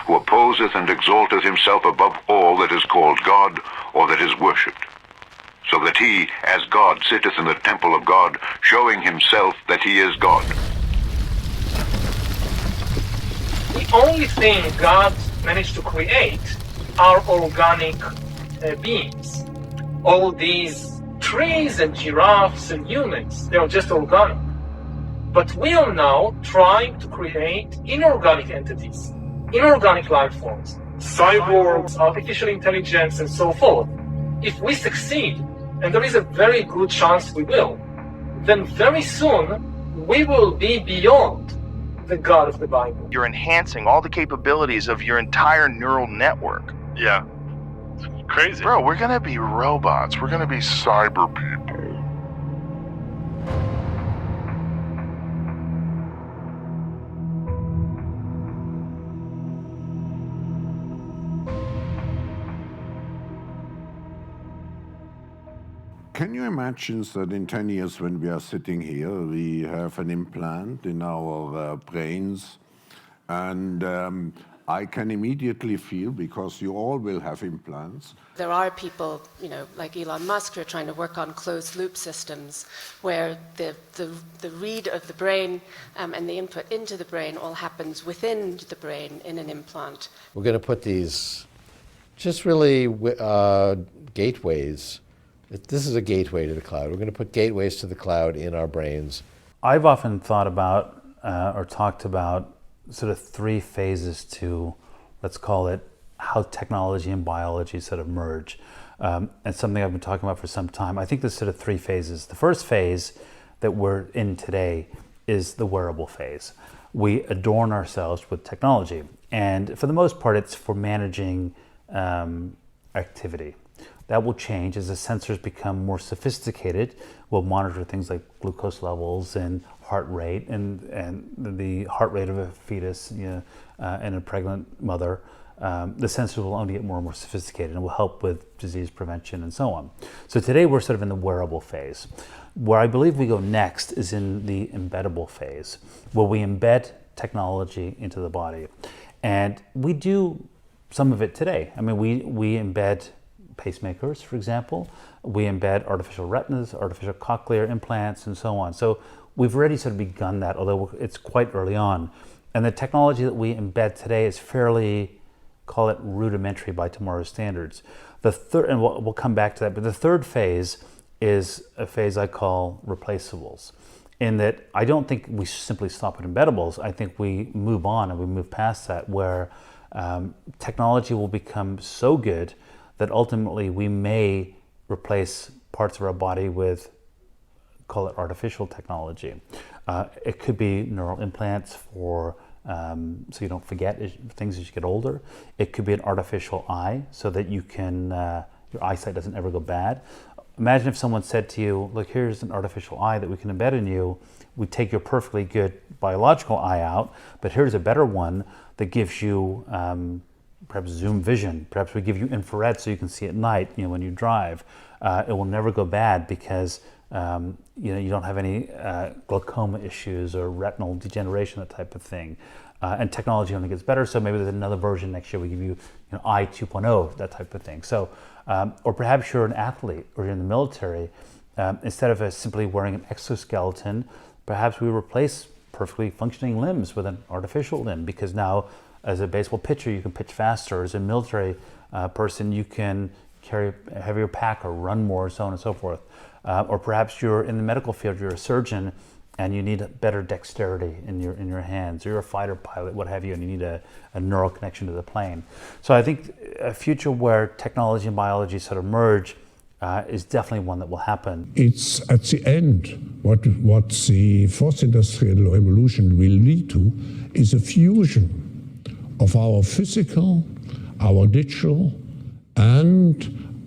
who opposeth and exalteth himself above all that is called God or that is worshipped, so that he, as God, sitteth in the temple of God, showing himself that he is God. The only thing God managed to create are organic beings. All these trees and giraffes and humans, they are just organic. But we are now trying to create inorganic entities, inorganic life forms, cyborgs, artificial intelligence, and so forth. If we succeed, and there is a very good chance we will, then very soon we will be beyond the God of the Bible. You're enhancing all the capabilities of your entire neural network. Yeah. It's crazy. Bro, we're gonna be robots. We're gonna be cyber people. Can you imagine that in 10 years when we are sitting here, we have an implant in our brains, and I can immediately feel, because you all will have implants. There are people, like Elon Musk, who are trying to work on closed-loop systems where the read of the brain and the input into the brain all happens within the brain in an implant. We're going to put these just really gateways. This is a gateway to the cloud. We're going to put gateways to the cloud in our brains. I've often thought about or talked about sort of three phases to, let's call it, how technology and biology sort of merge. And something I've been talking about for some time. I think there's sort of three phases. The first phase that we're in today is the wearable phase. We adorn ourselves with technology. And for the most part, it's for managing activity. That will change as the sensors become more sophisticated. We'll monitor things like glucose levels and heart rate, and the heart rate of a fetus and a pregnant mother. The sensors will only get more and more sophisticated and will help with disease prevention and so on. So today we're sort of in the wearable phase. Where I believe we go next is in the embeddable phase, where we embed technology into the body. And we do some of it today. I mean, we embed pacemakers, for example. We embed artificial retinas, artificial cochlear implants, and so on. So we've already sort of begun that, although it's quite early on. And the technology that we embed today is fairly, call it rudimentary by tomorrow's standards. The third, and we'll come back to that, but the third phase is a phase I call replaceables, in that I don't think we simply stop at embeddables. I think we move on and we move past that, where technology will become so good that ultimately we may replace parts of our body with, call it artificial technology. It could be neural implants for, so you don't forget things as you get older. It could be an artificial eye so that you can, your eyesight doesn't ever go bad. Imagine if someone said to you, look, here's an artificial eye that we can embed in you. We take your perfectly good biological eye out, but here's a better one that gives you perhaps zoom vision. Perhaps we give you infrared so you can see at night, when you drive. It will never go bad because you don't have any glaucoma issues or retinal degeneration, that type of thing. And technology only gets better, so maybe there's another version next year. We give you, Eye 2.0, that type of thing. So, or perhaps you're an athlete or you're in the military. Instead of simply wearing an exoskeleton, perhaps we replace perfectly functioning limbs with an artificial limb, because now, as a baseball pitcher, you can pitch faster. As a military person, you can carry a heavier pack or run more, so on and so forth. Or perhaps you're in the medical field, you're a surgeon, and you need better dexterity in your hands. Or you're a fighter pilot, what have you, and you need a neural connection to the plane. So I think a future where technology and biology sort of merge is definitely one that will happen. It's at the end, what the fourth industrial revolution will lead to is a fusion of our physical, our digital, and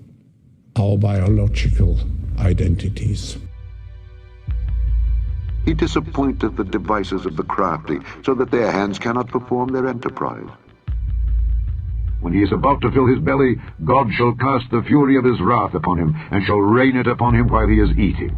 our biological identities. He disappointeth the devices of the crafty, so that their hands cannot perform their enterprise. When he is about to fill his belly, God shall cast the fury of his wrath upon him, and shall rain it upon him while he is eating.